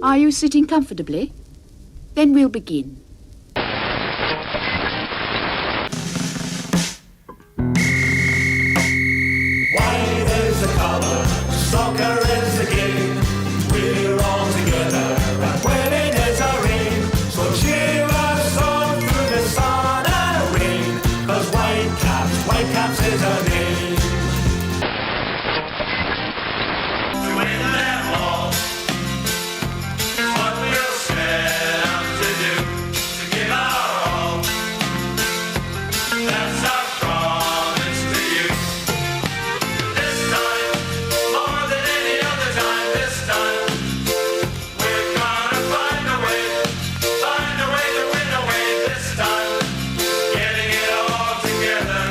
Are you sitting comfortably? Then we'll begin. White is the colour, soccer is the game. We're all together, and winning is our aim. So cheer us on through the sun and rain, 'cause Whitecaps is our name. To win them all, what we'll set out to do, to give our all. That's our promise to you. This time, more than any other time, this time, we're gonna find a way to win away this time, getting it all together.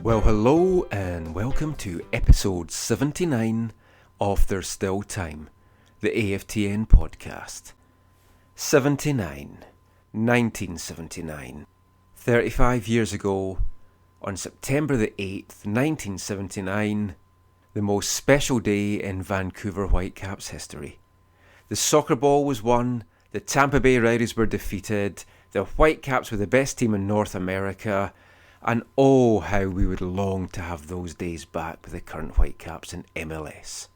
Well, hello and welcome to episode 79 of There's Still Time, the AFTN podcast. 1979. 35 years ago, on September the 8th, 1979, the most special day in Vancouver Whitecaps history. The Soccer Bowl was won, the Tampa Bay Rowdies were defeated, the Whitecaps were the best team in North America, and oh, how we would long to have those days back with the current Whitecaps in MLS.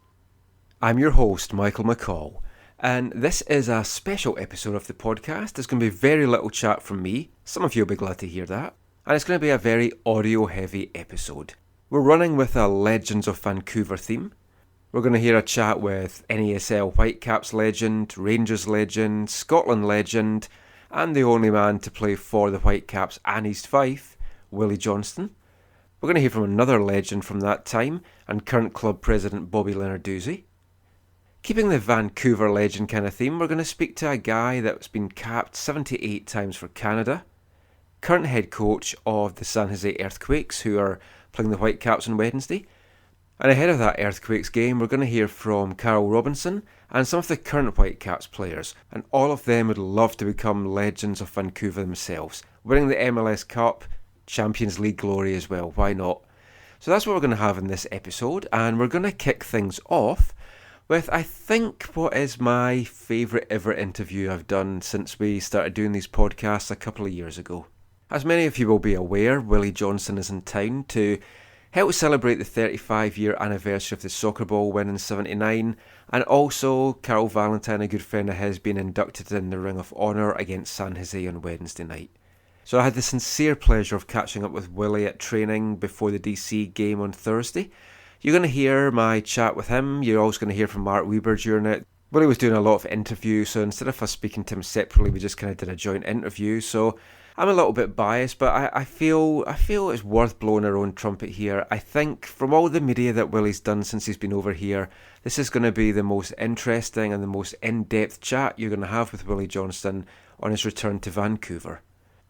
I'm your host, Michael McCall, and this is a special episode of the podcast. There's going to be very little chat from me. Some of you will be glad to hear that. And it's going to be a very audio-heavy episode. We're running with a Legends of Vancouver theme. We're going to hear a chat with NASL Whitecaps legend, Rangers legend, Scotland legend, and the only man to play for the Whitecaps and East Fife, Willie Johnston. We're going to hear from another legend from that time and current club president Bobby Lenarduzzi. Keeping the Vancouver legend kind of theme, we're going to speak to a guy that's been capped 78 times for Canada, current head coach of the San Jose Earthquakes, who are playing the Whitecaps on Wednesday. And ahead of that Earthquakes game, we're going to hear from Carl Robinson and some of the current Whitecaps players, and all of them would love to become legends of Vancouver themselves, winning the MLS Cup, Champions League glory as well, why not? So that's what we're going to have in this episode, and we're going to kick things off with, I think, what is my favourite ever interview I've done since we started doing these podcasts a couple of years ago. As many of you will be aware, Willie Johnston is in town to help celebrate the 35-year anniversary of the Soccer Bowl win in '79, and also Carol Valentine, a good friend of his, being inducted in the Ring of Honour against San Jose on Wednesday night. So I had the sincere pleasure of catching up with Willie at training before the DC game on Thursday. You're going to hear my chat with him. You're also going to hear from Mark Weber during it. Willie was doing a lot of interviews, so instead of us speaking to him separately, we just kind of did a joint interview. So I'm a little bit biased, but I feel it's worth blowing our own trumpet here. I think from all the media that Willie's done since he's been over here, this is going to be the most interesting and the most in-depth chat you're going to have with Willie Johnston on his return to Vancouver.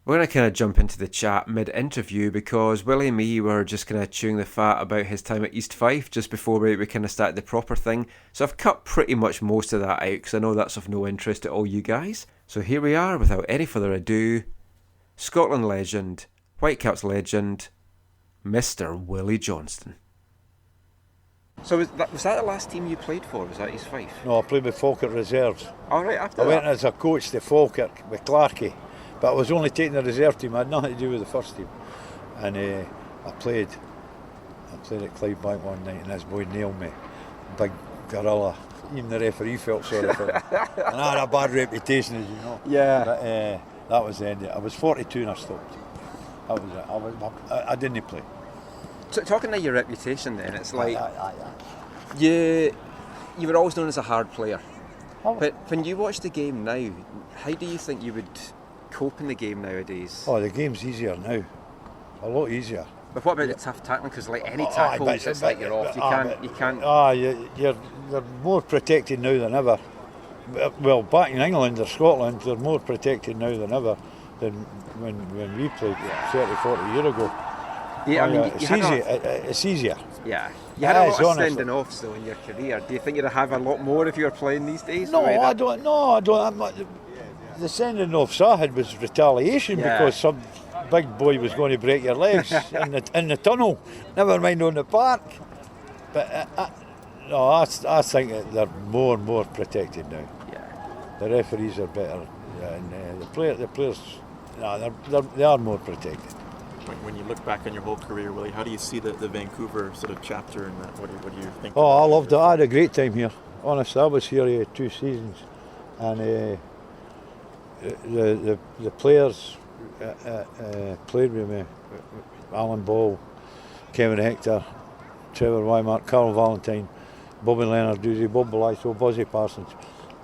We're going to kind of jump into the chat mid-interview because Willie and me were just kind of chewing the fat about his time at East Fife just before we kind of started the proper thing. So I've cut pretty much most of that out because I know that's of no interest to all you guys. So here we are, without any further ado, Scotland legend, Whitecaps legend, Mr. Willie Johnston. So was that the last team you played for? Was that East Fife? No, I played with Falkirk Reserves. All right, after I went as a coach to Falkirk with Clarkey. But I was only taking the reserve team. I had nothing to do with the first team. And I played at Clydebank one night and this boy nailed me. Big gorilla. Even the referee felt sorry for me. And I had a bad reputation, as you know. Yeah. But that was the end of it. I was 42 and I stopped. That was it. I didn't play. So talking of your reputation then, it's like you were always known as a hard player. Oh. But when you watch the game now, how do you think you would cope in the game nowadays? Oh, the game's easier now. A lot easier. But what about the tough tackling? Because like any tackles, it's like you're off. You can't. You're more protected now than ever. Well, back in England or Scotland, they're more protected now than ever. than when we played 30, 40 years ago. Yeah, I mean, It's easy. It's easier. Yeah. You had a lot of honestly. sending offs though in your career. Do you think you'd have a lot more if you were playing these days? No, The way I that- don't. No, I don't. I'm not, the sending offs I had was retaliation Yeah. because some big boy was going to break your legs in the tunnel. Never mind on the park. But I think that they're more and more protected now. Yeah. The referees are better, and the players, they are more protected. When you look back on your whole career, Willie, how do you see the Vancouver sort of chapter and that? What do you think? Oh, I loved it. I had a great time here. Honestly, I was here 2 seasons, and the players played with me. Alan Ball, Kevin Hector, Trevor Wymark, Carl Valentine, Bobby Lenarduzzi, Bob Blythe, Buzzy Parsons.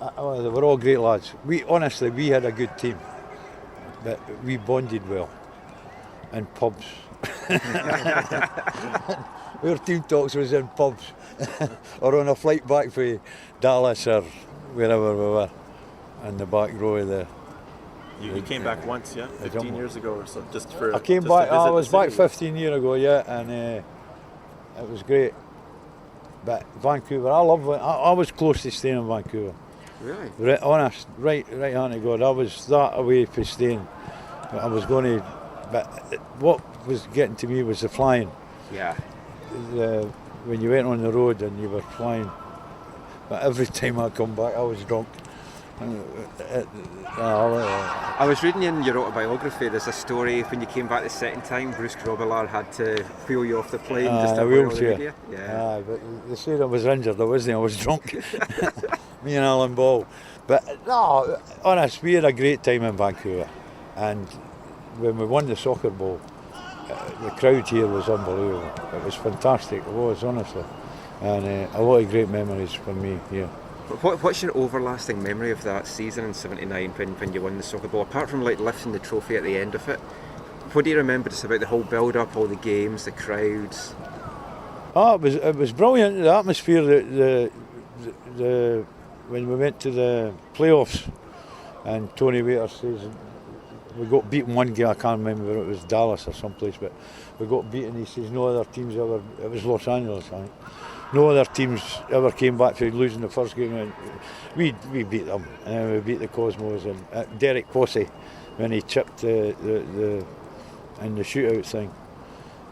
They were all great lads. We had a good team, but we bonded well in pubs. Our team talks was in pubs or on a flight back from Dallas or wherever we were, in the back row of the. You came back once, yeah, 15 years ago or so, just for. I came just back. to visit I was the back city. 15 years ago, yeah, and it was great. But Vancouver, I was close to staying in Vancouver. Really? Right, honest, right hand to God, I was that away from staying. I was going to, but what was getting to me was the flying. Yeah. When you went on the road and you were flying, but every time I come back, I was drunk. I was reading in your autobiography, there's a story when you came back the second time, Bruce Grobbelaar had to wheel you off the plane just to a avoid all the wheelchair. media. Yeah. But they said I was injured, I wasn't, I was drunk. Me and Alan Ball. But no, honest, we had a great time in Vancouver. And when we won the Soccer Bowl, the crowd here was unbelievable. It was fantastic, it was, honestly. And a lot of great memories for me here. What's your overlasting memory of that season in '79 when you won the Soccer Bowl? Apart from like lifting the trophy at the end of it, what do you remember just about the whole build-up, all the games, the crowds? Oh, it was brilliant. The atmosphere, the when we went to the playoffs, and Tony Waiter says we got beaten one game. I can't remember whether it was Dallas or someplace, but we got beaten. He says no other teams ever. It was Los Angeles, I think. No other teams ever came back from losing the first game. And we beat them, and we beat the Cosmos and Derek Posse when he chipped the in the shootout thing,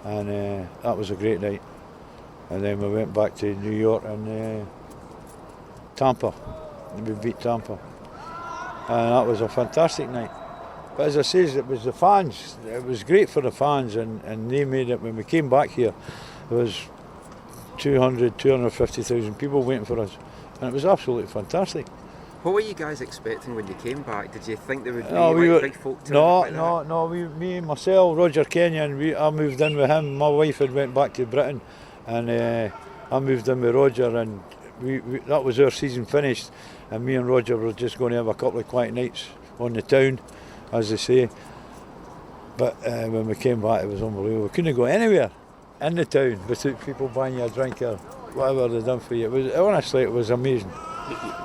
and that was a great night. And then we went back to New York and Tampa. We beat Tampa, and that was a fantastic night. But as I say, it was the fans. It was great for the fans, and they made it. When we came back here, there was 250,000 people waiting for us, and it was absolutely fantastic. What were you guys expecting when you came back? Did you think there would be big folk turnout No, like that? no. Me, myself, Roger Kenyon, I moved in with him. My wife had went back to Britain, and I moved in with Roger, and we that was our season finished, and me and Roger were just going to have a couple of quiet nights on the town, as they say. But when we came back, it was unbelievable. We couldn't go anywhere in the town without people buying you a drink or whatever they done for you. It was amazing.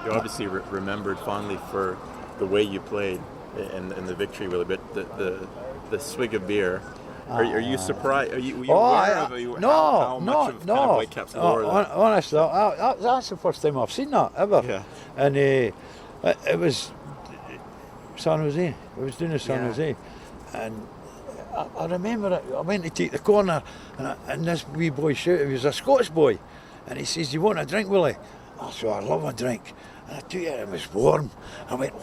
You're obviously remembered fondly for the way you played and the victory, Willie. But the swig of beer. Are you surprised? Were you aware of how much of kind of Whitecaps lore that? Honestly, that's the first time I've seen that ever. Yeah. And it was San Jose. It was doing in San Jose, and I remember it. I went to take the corner, and this wee boy shouted. He was a Scots boy, and he says, "Do you want a drink, Willie?" I said, "I love a drink." And I tell you, it was warm. I went,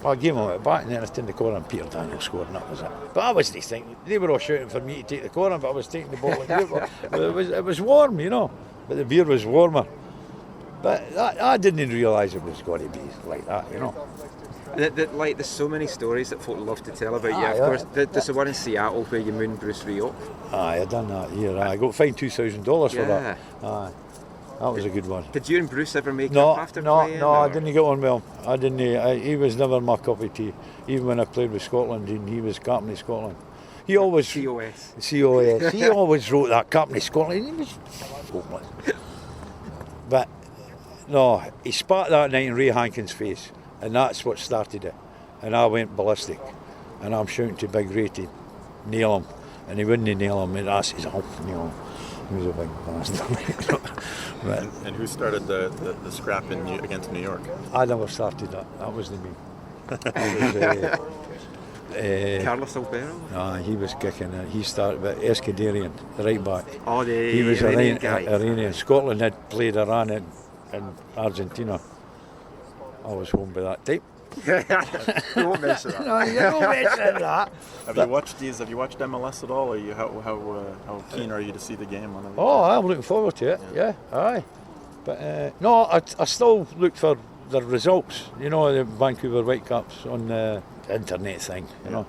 I gave him it back, and then I turned the corner and Peter Daniel scored, and that was it. But I wasn't thinking, they were all shouting for me to take the corner, but I was taking the bottle of beer. But it was warm, you know, but the beer was warmer. But I didn't realise it was going to be like that, you know. Like, there's so many stories that folk love to tell about you. Of course, there's the one in Seattle where you mooned Bruce Ree up. I done that here. I got fined $2,000 for that. That was a good one. Did you and Bruce ever make up after playing? No, I didn't get on well. I didn't. He was never my cup of tea. Even when I played with Scotland, and he was captain of Scotland. He always COS. COS. He always wrote that captain of Scotland. He was hopeless. But no, he spat that night in Ray Hankins' face, and that's what started it. and I went ballistic, and I'm shouting to Big Ray to nail him, and he wouldn't nail him, and I says, "Oh, nail him." He was a big bastard. But And who started the scrap against New York? I never started that. That wasn't me. Carlos Albero? No, he was kicking it. He started, but Escuderian, the right back. Oh, the He was Iranian guy. Iranian. Scotland had played Iran in Argentina. I was home by that time. You won't mess with that. No, you don't mention that. Have you watched these? Have you watched MLS at all? Are you how keen are you to see the game on it? Oh, I'm looking forward to it. Yeah, aye. But no, I still look for the results. You know, the Vancouver Whitecaps on the internet thing. You know.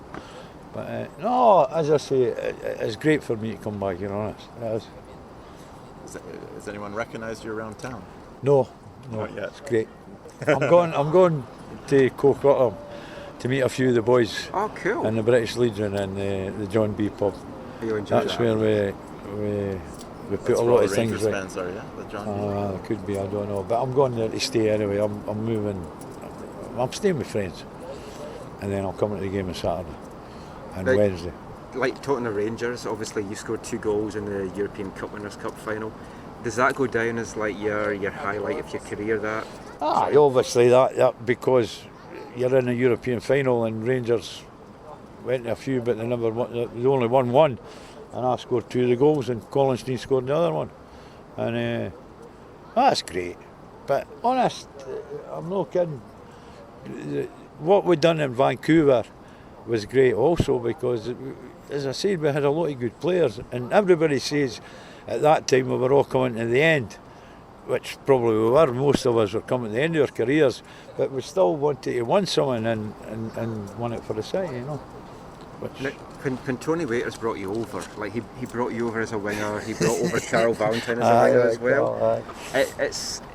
But no, as I say, it's great for me to come back. You know, honest. It is. Has anyone recognised you around town? No, Not yet. it's great. I'm going to Coquitlam to meet a few of the boys Oh, cool. in the British Legion and the John B pub. You enjoy That's that? where we put That's a where lot all of the things Rangers right. fans are, yeah. The John. Could be, I don't know, but I'm going there to stay anyway. I'm moving. I'm staying with friends, and then I'll come to the game on Saturday and Right. Wednesday. Like talking to Rangers, obviously you scored 2 goals in the European Cup Winners' Cup final. Does that go down as like your highlight of your career? That Obviously that because you're in a European final and Rangers went to a few, but they never won. They only won one, and I scored 2 of the goals, and Collinstein scored the other one, and that's great. But honest, I'm not kidding. What we done in Vancouver was great also because, as I said, we had a lot of good players, and everybody says at that time we were all coming to the end, which probably we were. Most of us were coming to the end of our careers, but we still wanted to win something and win it for the city, you know. Now, when Tony Waiters brought you over, like he brought you over as a winger, he brought over Carol Valentine as a winger as well.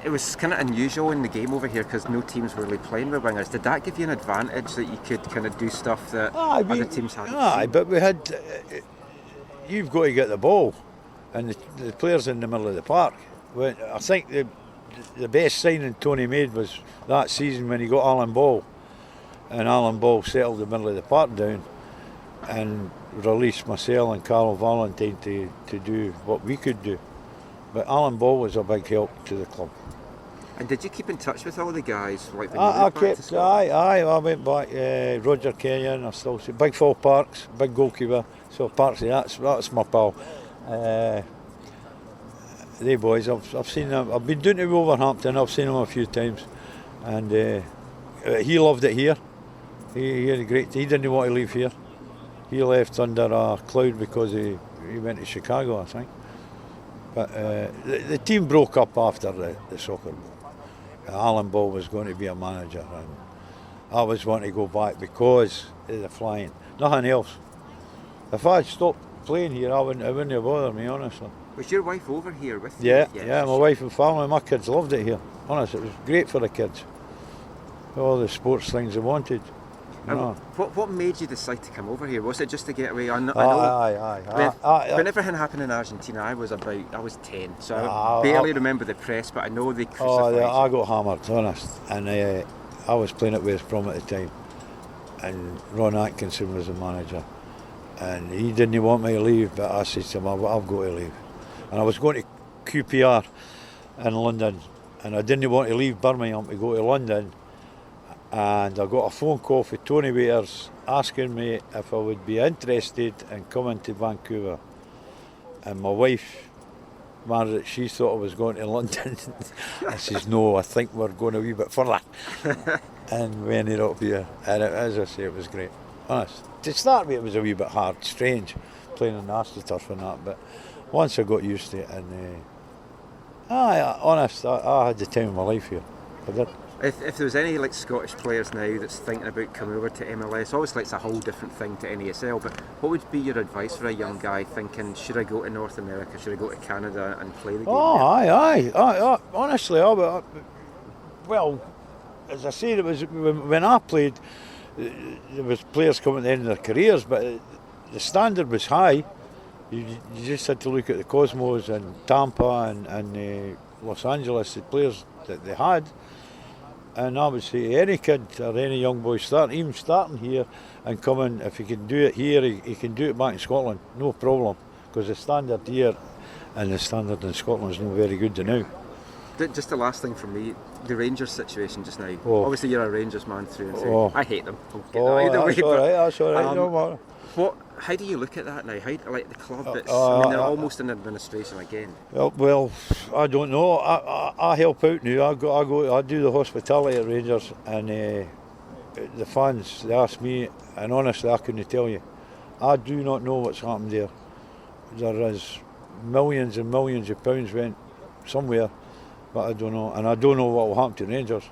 It was kind of unusual in the game over here because no teams were really playing with wingers. Did that give you an advantage that you could kind of do stuff that other teams hadn't? Aye, but we had. You've got to get the ball, and the players in the middle of the park. I think the best signing Tony made was that season when he got Alan Ball, and Alan Ball settled the middle of the park down and released Marcel and Carl Valentine to do what we could do. But Alan Ball was a big help to the club. And did you keep in touch with all the guys? Like when you I went back to kept, Scotland? I went back. Roger Kenyon, I still see Big Fall Parks, big goalkeeper. So Parksy, that's my pal. They boys, I've seen them. I've been doing it with Wolverhampton. I've seen them a few times, and he loved it here. He had a great. He didn't want to leave here. He left under a cloud because he went to Chicago, I think. But the team broke up after the Soccer Bowl. Alan Ball was going to be a manager, and I was wanting to go back because of the flying. Nothing else. If I stopped playing here, it wouldn't have bothered me, honestly. Was your wife over here with you? Yeah, my wife and family, my kids loved it here. Honest, it was great for the kids. All the sports things they wanted. You know. What made you decide to come over here? Was it just to get away? I know. When everything happened in Argentina, I was 10, so I barely remember the press, but I know they crucified you. I got hammered, honest. And I was playing at West Brom at the time, and Ron Atkinson was the manager, and he didn't want me to leave, but I said to him, I've got to leave. And I was going to QPR in London, and I didn't want to leave Birmingham to go to London. And I got a phone call from Tony Waiters asking me if I would be interested in coming to Vancouver. And my wife, Margaret, she thought I was going to London. I says, no, I think we're going a wee bit further. And we ended up here. And as I say, it was great. Honest. To start with, it was a wee bit hard, strange, playing on the AstroTurf and that. But once I got used to it, and honest, I had the time of my life here. I did. If there was any like Scottish players now that's thinking about coming over to MLS, obviously it's a whole different thing to NASL, but what would be your advice for a young guy thinking, should I go to North America, should I go to Canada and play the game? Aye. Honestly, well, as I said, it was when I played, there was players coming to the end of their careers, but the standard was high. You just had to look at the Cosmos and Tampa and Los Angeles, the players that they had. And I would say any kid or any young boy starting here and coming, if he can do it here, he can do it back in Scotland, no problem. Because the standard here and the standard in Scotland is not very good now. Just the last thing from me, the Rangers situation just now. Oh. Obviously, you're a Rangers man through and through. Oh. I hate them. Don't get that either way, that's all right. No matter. How do you look at that now? How, like the club, it's, I mean, they're almost in administration again. Well, I don't know. I help out now. I do the hospitality at Rangers, and the fans, they ask me, and honestly, I couldn't tell you. I do not know what's happened there. There is millions and millions of pounds went somewhere, but I don't know, and I don't know what will happen to Rangers.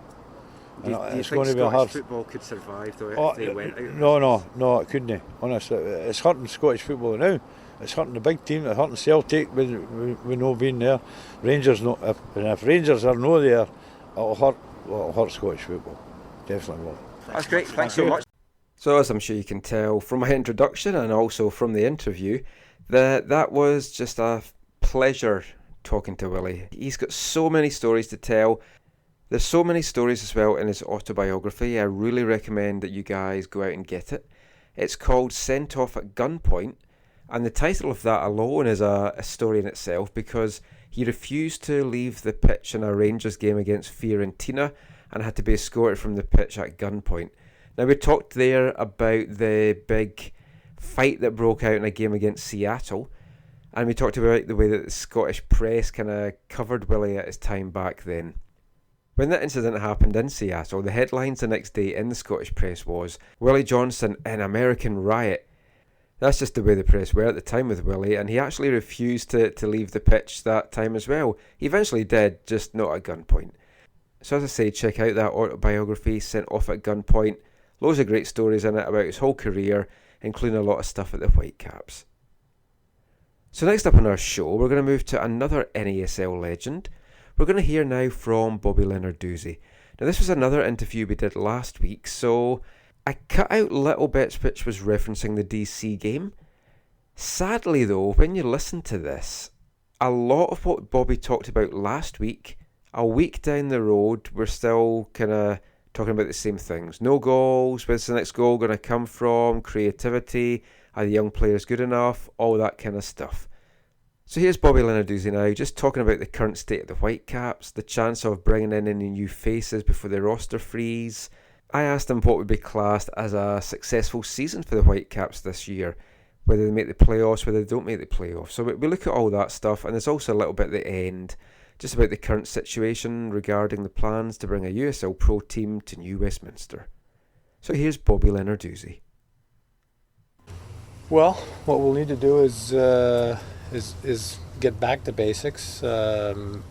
Do you think Scottish football could survive though if they went out? No, it couldn't. Honestly, it's hurting Scottish football now. It's hurting the big team. It's hurting Celtic with no being there. Rangers not. If Rangers are no there, it'll hurt Scottish football. Definitely will. That's great. Thanks so much. So as I'm sure you can tell from my introduction and also from the interview, that was just a pleasure talking to Willie. He's got so many stories to tell. There's so many stories as well in his autobiography. I really recommend that you guys go out and get it. It's called Sent Off at Gunpoint, and the title of that alone is a story in itself, because he refused to leave the pitch in a Rangers game against Fiorentina and had to be escorted from the pitch at gunpoint. Now, we talked there about the big fight that broke out in a game against Seattle, and we talked about the way that the Scottish press kind of covered Willie at his time back then. When that incident happened in Seattle, the headlines the next day in the Scottish press was, Willie Johnston in American riot. That's just the way the press were at the time with Willie, and he actually refused to leave the pitch that time as well. He eventually did, just not at gunpoint. So as I say, check out that autobiography, Sent Off at Gunpoint. Loads of great stories in it about his whole career, including a lot of stuff at the Whitecaps. So next up on our show, we're going to move to another NASL legend. We're going to hear now from Bobby Lenarduzzi. Now, this was another interview we did last week, so I cut out little bits which was referencing the DC game. Sadly though, when you listen to this, a lot of what Bobby talked about last week, a week down the road, we're still kind of talking about the same things. No goals, where's the next goal going to come from, creativity, are the young players good enough, all that kind of stuff. So here's Bobby Lenarduzzi now, just talking about the current state of the Whitecaps, the chance of bringing in any new faces before the roster freeze. I asked him what would be classed as a successful season for the Whitecaps this year, whether they make the playoffs, whether they don't make the playoffs. So we look at all that stuff, and there's also a little bit at the end, just about the current situation regarding the plans to bring a USL Pro team to New Westminster. So here's Bobby Lenarduzzi. Well, what we'll need to do is get back to basics in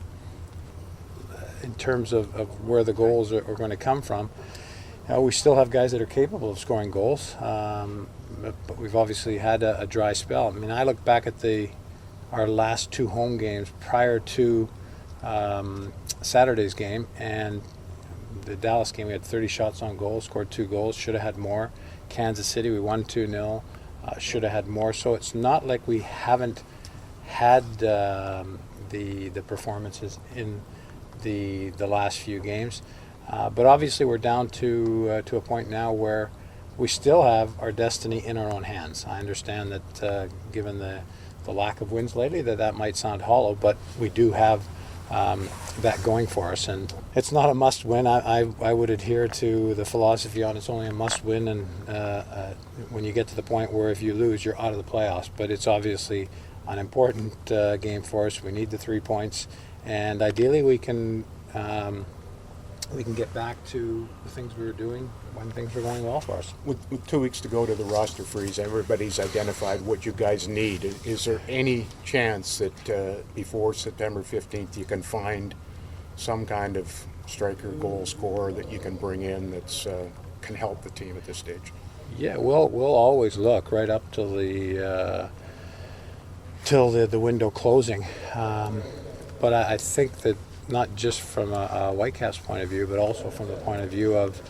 terms of where the goals are going to come from. We still have guys that are capable of scoring goals, but we've obviously had a dry spell. I mean, I look back at our last two home games prior to Saturday's game, and the Dallas game, we had 30 shots on goal, scored 2 goals, should have had more. Kansas City, we won 2-0, should have had more. So it's not like we haven't had the performances in the last few games, but obviously we're down to a point now where we still have our destiny in our own hands. I understand that given the lack of wins lately, that might sound hollow, but we do have that going for us, and it's not a must win. I would adhere to the philosophy on it's only a must win, and when you get to the point where if you lose, you're out of the playoffs. But it's obviously an important game for us. We need the 3 points, and ideally we can get back to the things we were doing when things were going well for us. With 2 weeks to go to the roster freeze, everybody's identified what you guys need. Is there any chance that before September 15th you can find some kind of striker, goal scorer that you can bring in that's can help the team at this stage? Yeah, we'll always look right up till the window closing, but I think that not just from a Whitecaps point of view, but also from the point of view of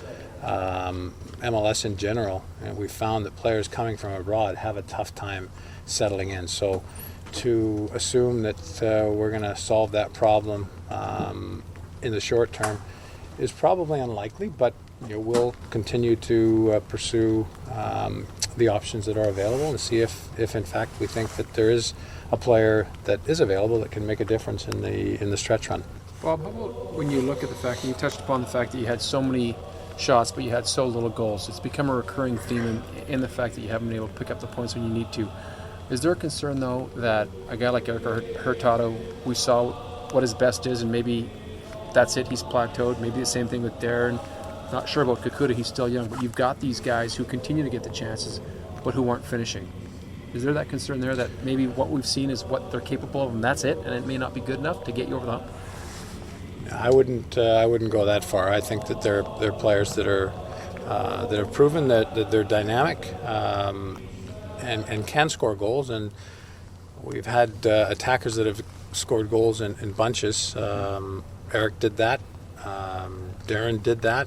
MLS in general. And we found that players coming from abroad have a tough time settling in. So to assume that we're going to solve that problem in the short term is probably unlikely, but we'll continue to pursue the options that are available and see if in fact we think that there is a player that is available that can make a difference in the stretch run. Bob, how about when you look at the fact, and you touched upon the fact that you had so many shots but you had so little goals. It's become a recurring theme in the fact that you haven't been able to pick up the points when you need to. Is there a concern, though, that a guy like Eric Hurtado, we saw what his best is, and maybe that's it, he's plateaued? Maybe the same thing with Darren. Not sure about Kakuta, he's still young, but you've got these guys who continue to get the chances, but who aren't finishing. Is there that concern there that maybe what we've seen is what they're capable of, and that's it, and it may not be good enough to get you over the hump? I wouldn't go that far. I think that they're players that have proven that they're dynamic and can score goals, and we've had attackers that have scored goals in bunches. Eric did that. Darren did that.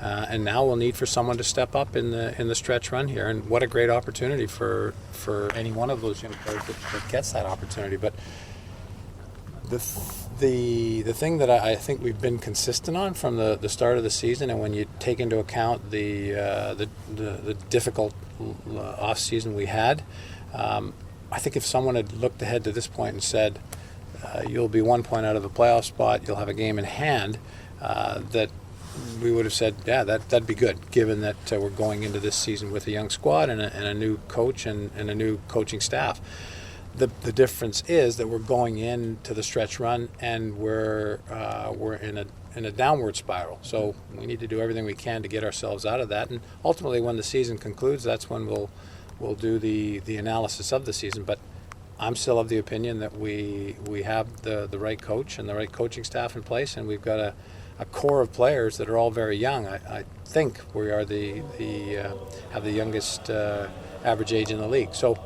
And now we'll need for someone to step up in the stretch run here, and what a great opportunity for any one of those young players that gets that opportunity. But the thing that I think we've been consistent on from the start of the season, and when you take into account the difficult off season we had, I think if someone had looked ahead to this point and said you'll be 1 point out of a playoff spot, you'll have a game in hand, that we would have said, yeah, that'd be good, given that we're going into this season with a young squad and a new coach and a new coaching staff. The difference is that we're going into the stretch run and we're in a downward spiral. So we need to do everything we can to get ourselves out of that. And ultimately, when the season concludes, that's when we'll do the analysis of the season. But I'm still of the opinion that we have the right coach and the right coaching staff in place, and we've got a core of players that are all very young. I think we are have the youngest average age in the league. So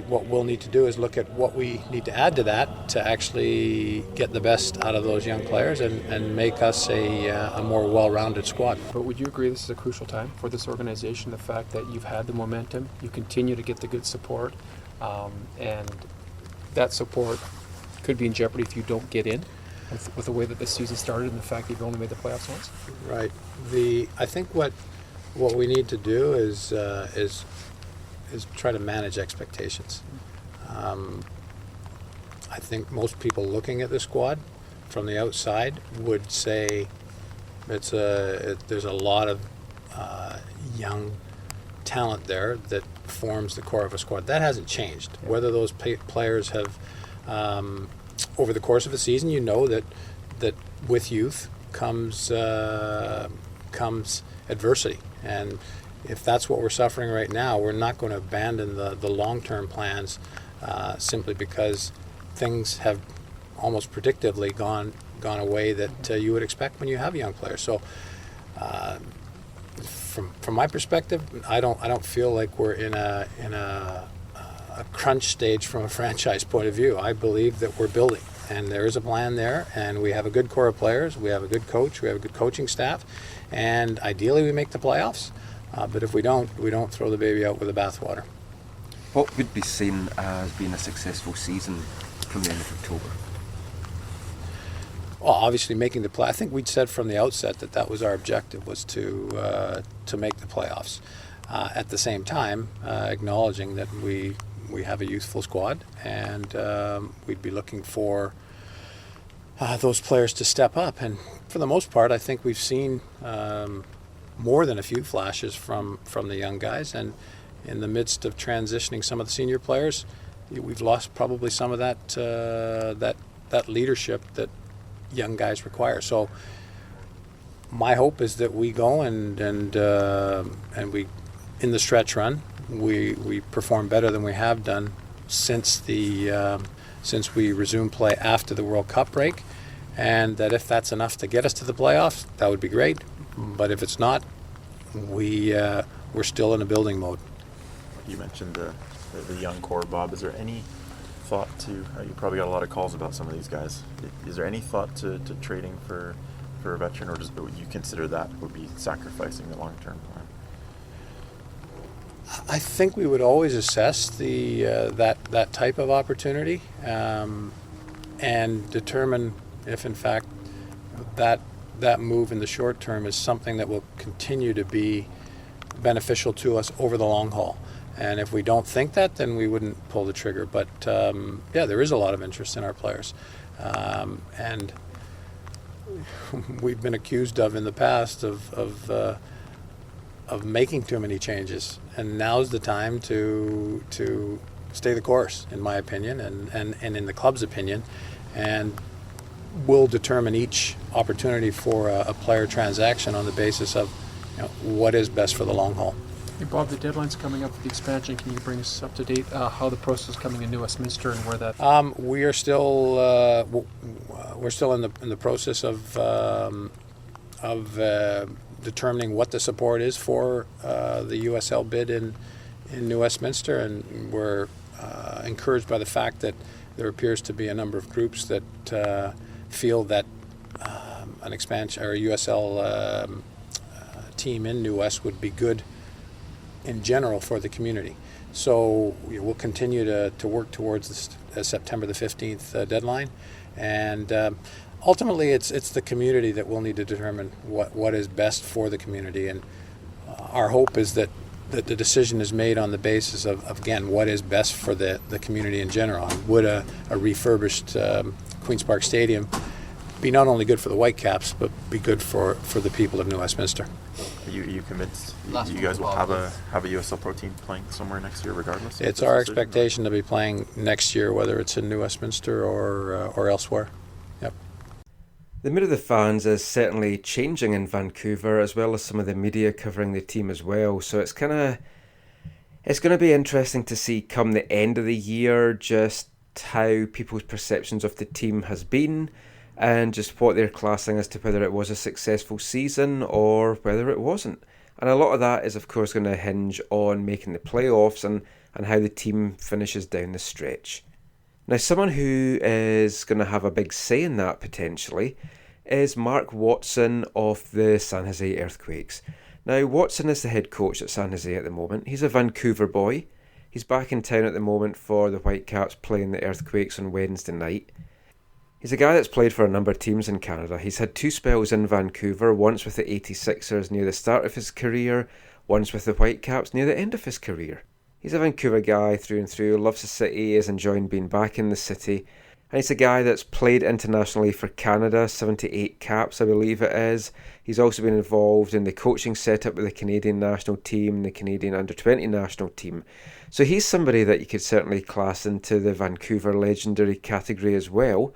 what we'll need to do is look at what we need to add to that to actually get the best out of those young players and make us a more well-rounded squad. But would you agree this is a crucial time for this organization, the fact that you've had the momentum, you continue to get the good support, and that support could be in jeopardy if you don't get in with the way that this season started and the fact that you've only made the playoffs once? Right. I think what we need to do is try to manage expectations. I think most people looking at the squad from the outside would say there's a lot of young talent there that forms the core of a squad. That hasn't changed. Yeah. Whether those players have over the course of a season, that with youth comes adversity, and if that's what we're suffering right now, we're not going to abandon the long-term plans simply because things have almost predictably gone a way that you would expect when you have young players. So from my perspective, I don't feel like we're in a crunch stage from a franchise point of view. I believe that we're building, and there is a plan there, and we have a good core of players, we have a good coach, we have a good coaching staff, and ideally we make the playoffs. But if we don't throw the baby out with the bathwater. What would be seen as being a successful season from the end of October? Well, obviously making the play. I think we'd said from the outset that was our objective, was to make the playoffs. At the same time, acknowledging that we have a youthful squad, and we'd be looking for those players to step up. And for the most part, I think we've seen more than a few flashes from the young guys, and in the midst of transitioning some of the senior players, we've lost probably some of that leadership that young guys require. So my hope is that we go and we, in the stretch run, we perform better than we have done since we resumed play after the World Cup break, and that if that's enough to get us to the playoffs, that would be great. But if it's not, we're still in a building mode. You mentioned the young core, Bob. Is there any thought to, you probably got a lot of calls about some of these guys, is there any thought to trading for a veteran, or would you consider that would be sacrificing the long-term plan? I think we would always assess that type of opportunity and determine if in fact that move in the short term is something that will continue to be beneficial to us over the long haul. And if we don't think that, then we wouldn't pull the trigger. But there is a lot of interest in our players, and we've been accused of in the past of making too many changes. And now's the time to stay the course, in my opinion, and in the club's opinion, and we'll determine each opportunity for a player transaction on the basis of what is best for the long haul. Hey Bob, the deadline's coming up for the expansion. Can you bring us up to date how the process is coming into Westminster and where that? We are still we're still in the process of determining what the support is for the USL bid in New Westminster, and we're encouraged by the fact that there appears to be a number of groups that feel that an expansion or a USL team in New West would be good in general for the community. So we'll continue to work towards the September the 15th deadline, and ultimately it's the community that will need to determine what is best for the community, and our hope is that the decision is made on the basis of again, what is best for the community in general. Would a refurbished Queen's Park Stadium be not only good for the Whitecaps, but be good for the people of New Westminster? Are you convinced you guys will have a USL Pro team playing somewhere next year regardless? It's our expectation to be playing next year, whether it's in New Westminster or elsewhere. Yep. The mood of the fans is certainly changing in Vancouver, as well as some of the media covering the team as well. So it's going to be interesting to see come the end of the year just how people's perceptions of the team has been, and just what they're classing as to whether it was a successful season or whether it wasn't. And a lot of that is of course going to hinge on making the playoffs and how the team finishes down the stretch. Now, someone who is going to have a big say in that potentially is Mark Watson of the San Jose Earthquakes. Now, Watson is the head coach at San Jose at the moment. He's a Vancouver boy. He's back in town at the moment for the Whitecaps playing the Earthquakes on Wednesday night. He's a guy that's played for a number of teams in Canada. He's had 2 spells in Vancouver, once with the 86ers near the start of his career, once with the Whitecaps near the end of his career. He's a Vancouver guy through and through, loves the city, is enjoying being back in the city. And he's a guy that's played internationally for Canada, 78 caps I believe it is. He's also been involved in the coaching setup with the Canadian national team, the Canadian under-20 national team. So he's somebody that you could certainly class into the Vancouver legendary category as well.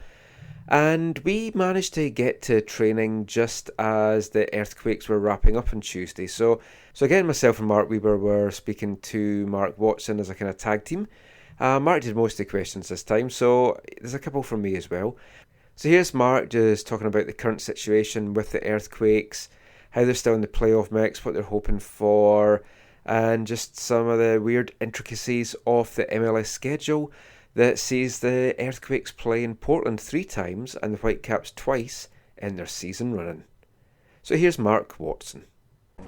And we managed to get to training just as the Earthquakes were wrapping up on Tuesday. So again, myself and Mark Weber were speaking to Mark Watson as a kind of tag team. Mark did most of the questions this time, so there's a couple from me as well. So here's Mark just talking about the current situation with the Earthquakes, how they're still in the playoff mix, what they're hoping for, and just some of the weird intricacies of the MLS schedule that sees the Earthquakes play in Portland 3 times and the Whitecaps twice in their season running. So here's Mark Watson.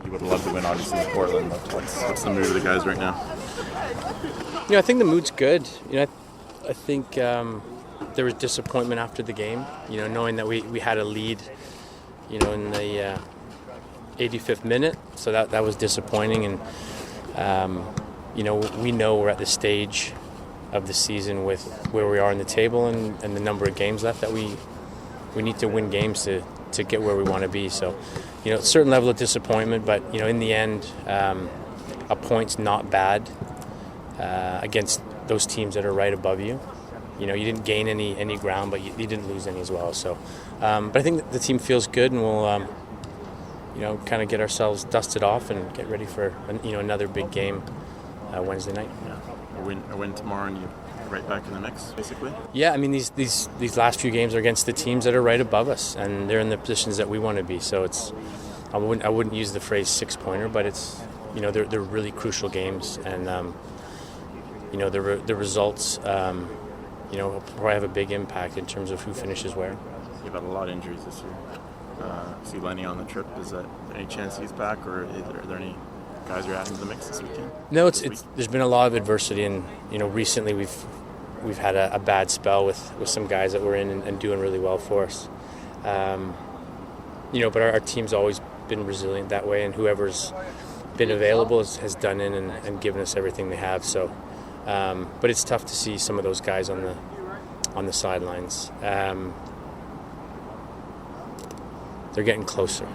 You would love to win, obviously, in Portland. What's the mood of the guys right now? I think the mood's good. I think there was disappointment after the game. Knowing that we had a lead, in the 85th minute. So that was disappointing. And we know we're at the stage of the season with where we are in the table and the number of games left that we need to win games to get where we want to be. So, a certain level of disappointment, but in the end, a point's not bad against those teams that are right above you. You didn't gain any ground, but you didn't lose any as well. So, but I think the team feels good, and we'll kind of get ourselves dusted off and get ready for another big game Wednesday night. Yeah. A win tomorrow and you're right back in the mix, basically? Yeah, these last few games are against the teams that are right above us, and they're in the positions that we want to be. So I wouldn't use the phrase 6-pointer, but it's they're really crucial games, and the results will probably have a big impact in terms of who finishes where. You've had a lot of injuries this year. See Lenny on the trip. Is that any chance he's back, or are there any guys are adding to the mix this weekend? No, there's been a lot of adversity, and recently we've had a bad spell with some guys that were in and doing really well for us. but our team's always been resilient that way, and whoever's been available has done in and given us everything they have. So, but it's tough to see some of those guys on the sidelines. They're getting closer.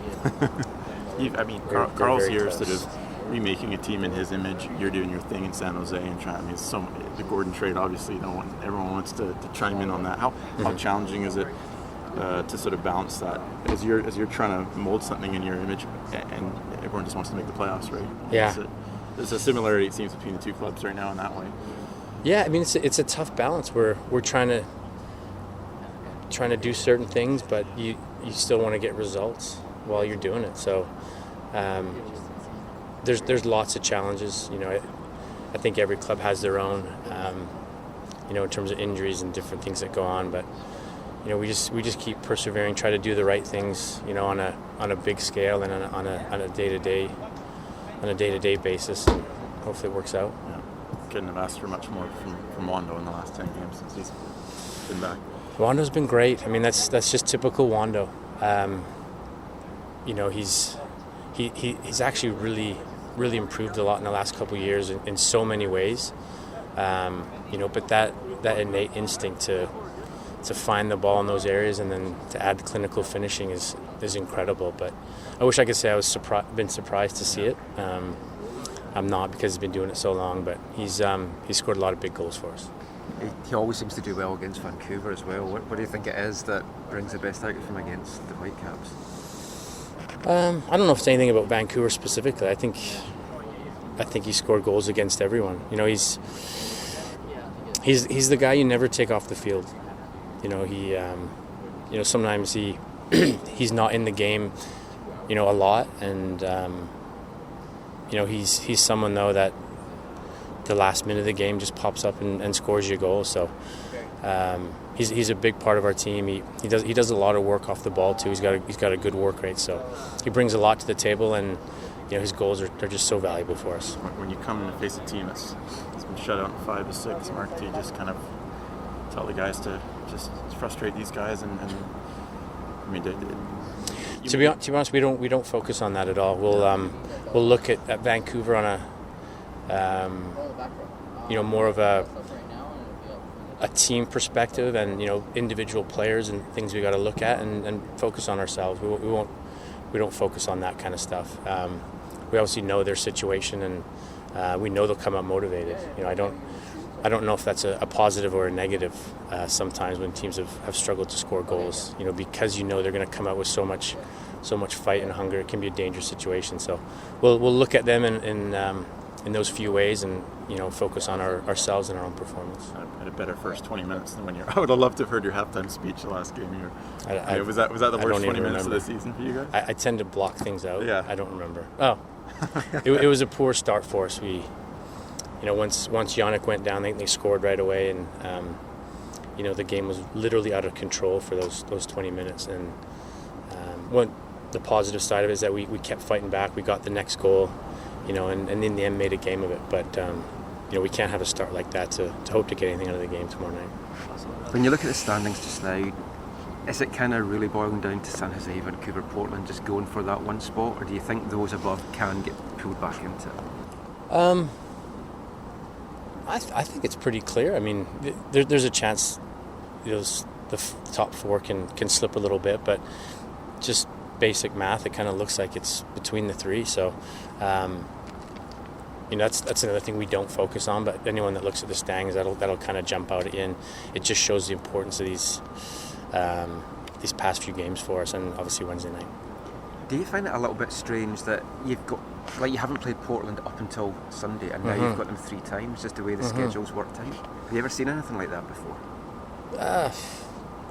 Carl's here sort of remaking a team in his image. You're doing your thing in San Jose and trying. The Gordon trade, obviously, everyone wants to chime in on that. How challenging is it to sort of balance that as you're trying to mold something in your image, and everyone just wants to make the playoffs, right? Yeah. There's a similarity, it seems, between the two clubs right now in that way. Yeah, I mean, it's a tough balance. We're trying to do certain things, but you still want to get results while you're doing it. So there's lots of challenges. I think every club has their own, in terms of injuries and different things that go on. But we just keep persevering, try to do the right things, on a big scale and on a day-to-day basis, and hopefully it works out. Yeah. Couldn't have asked for much more from Wando in the last 10 games since he's been back. Wando's been great. I mean, that's just typical Wando. He's actually really improved a lot in the last couple of years in so many ways. But that innate instinct to find the ball in those areas and then to add clinical finishing is incredible. But I wish I could say I was been surprised to see it. I'm not, because he's been doing it so long. But he's scored a lot of big goals for us. He always seems to do well against Vancouver as well. What do you think it is that brings the best out of him against the Whitecaps? I don't know if it's anything about Vancouver specifically. I think he scored goals against everyone. He's the guy you never take off the field. Sometimes he's not in the game, a lot, and he's someone though that the last minute of the game just pops up and scores you a goal. So he's a big part of our team. He does a lot of work off the ball too. He's got a good work rate, so he brings a lot to the table, and his goals are just so valuable for us. When you come in and face a team that's been shut out in 5-6, Mark, do you just kind of tell the guys to just frustrate these guys to be honest, we don't focus on that at all. We'll look at Vancouver on a more of a team perspective, and individual players and things we got to look at and focus on ourselves. We don't focus on that kind of stuff. We obviously know their situation, and we know they'll come out motivated. I don't know if that's a positive or a negative sometimes when teams have struggled to score goals. Because they're going to come out with so much fight and hunger. It can be a dangerous situation. So we'll look at them in those few ways, and focus on ourselves and our own performance. Had a better first 20 minutes than when I would have loved to have heard your halftime speech the last game here. Was that the worst 20 minutes of the season for you guys? I tend to block things out. Yeah. I don't remember. Oh, it was a poor start for us. Once Yannick went down, they scored right away, and the game was literally out of control for those 20 minutes. And the positive side of it is that we kept fighting back. We got the next goal, and in the end made a game of it. But we can't have a start like that to hope to get anything out of the game tomorrow night. When you look at the standings just now, is it kind of really boiling down to San Jose, Vancouver, Portland just going for that one spot, or do you think those above can get pulled back into it? I think it's pretty clear. I mean, there's a chance the top four can slip a little bit, but just basic math, it kind of looks like it's between the three. So, that's another thing we don't focus on. But anyone that looks at the standings, that'll kind of jump out at you, and it just shows the importance of these past few games for us, and obviously Wednesday night. Do you find it a little bit strange that you've got, you haven't played Portland up until Sunday, and now you've got them 3 times, just the way the schedule's worked out? Have you ever seen anything like that before? I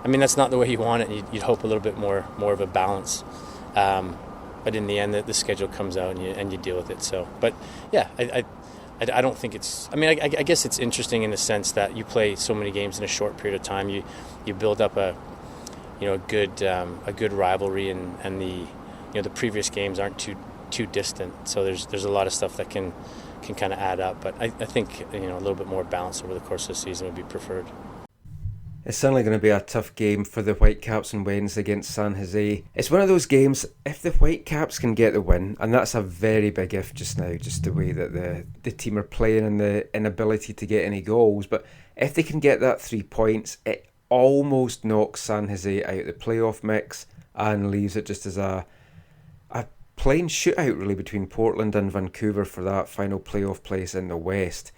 mean, that's not the way you want it. You'd hope a little bit more of a balance. But in the end, the schedule comes out and you deal with it. So, but yeah, I don't think it's. I mean, I guess it's interesting in the sense that you play so many games in a short period of time. You build up a good rivalry, and the previous games aren't too distant. So there's a lot of stuff that can kind of add up. But I think a little bit more balance over the course of the season would be preferred. It's certainly going to be a tough game for the Whitecaps on Wednesday against San Jose. It's one of those games, if the Whitecaps can get the win, and that's a very big if just now, just the way that the team are playing and the inability to get any goals, but if they can get that 3 points, it almost knocks San Jose out of the playoff mix and leaves it just as a plain shootout really between Portland and Vancouver for that final playoff place in the West.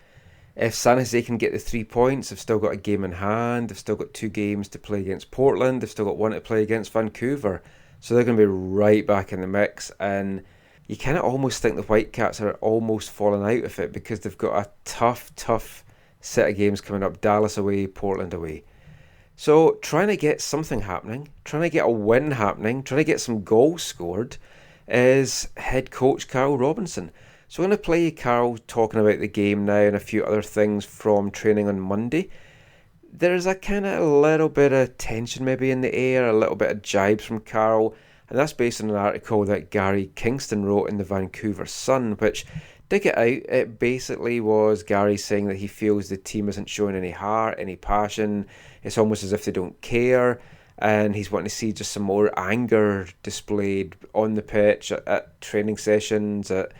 If San Jose can get the 3 points, they've still got a game in hand, they've still got 2 games to play against Portland, they've still got 1 to play against Vancouver. So they're going to be right back in the mix, and you kind of almost think the Whitecaps are almost falling out of it because they've got a tough set of games coming up. Dallas away, Portland away. So trying to get something happening, trying to get a win happening, trying to get some goals scored is head coach Carl Robinson. So I'm going to play Carl talking about the game now and a few other things from training on Monday. There's a kind of a little bit of tension maybe in the air, a little bit of jibes from Carl, and that's based on an article that Gary Kingston wrote in the Vancouver Sun, which, dig it out, it basically was Gary saying that he feels the team isn't showing any heart, any passion. It's almost as if they don't care, and he's wanting to see just some more anger displayed on the pitch, at training sessions, at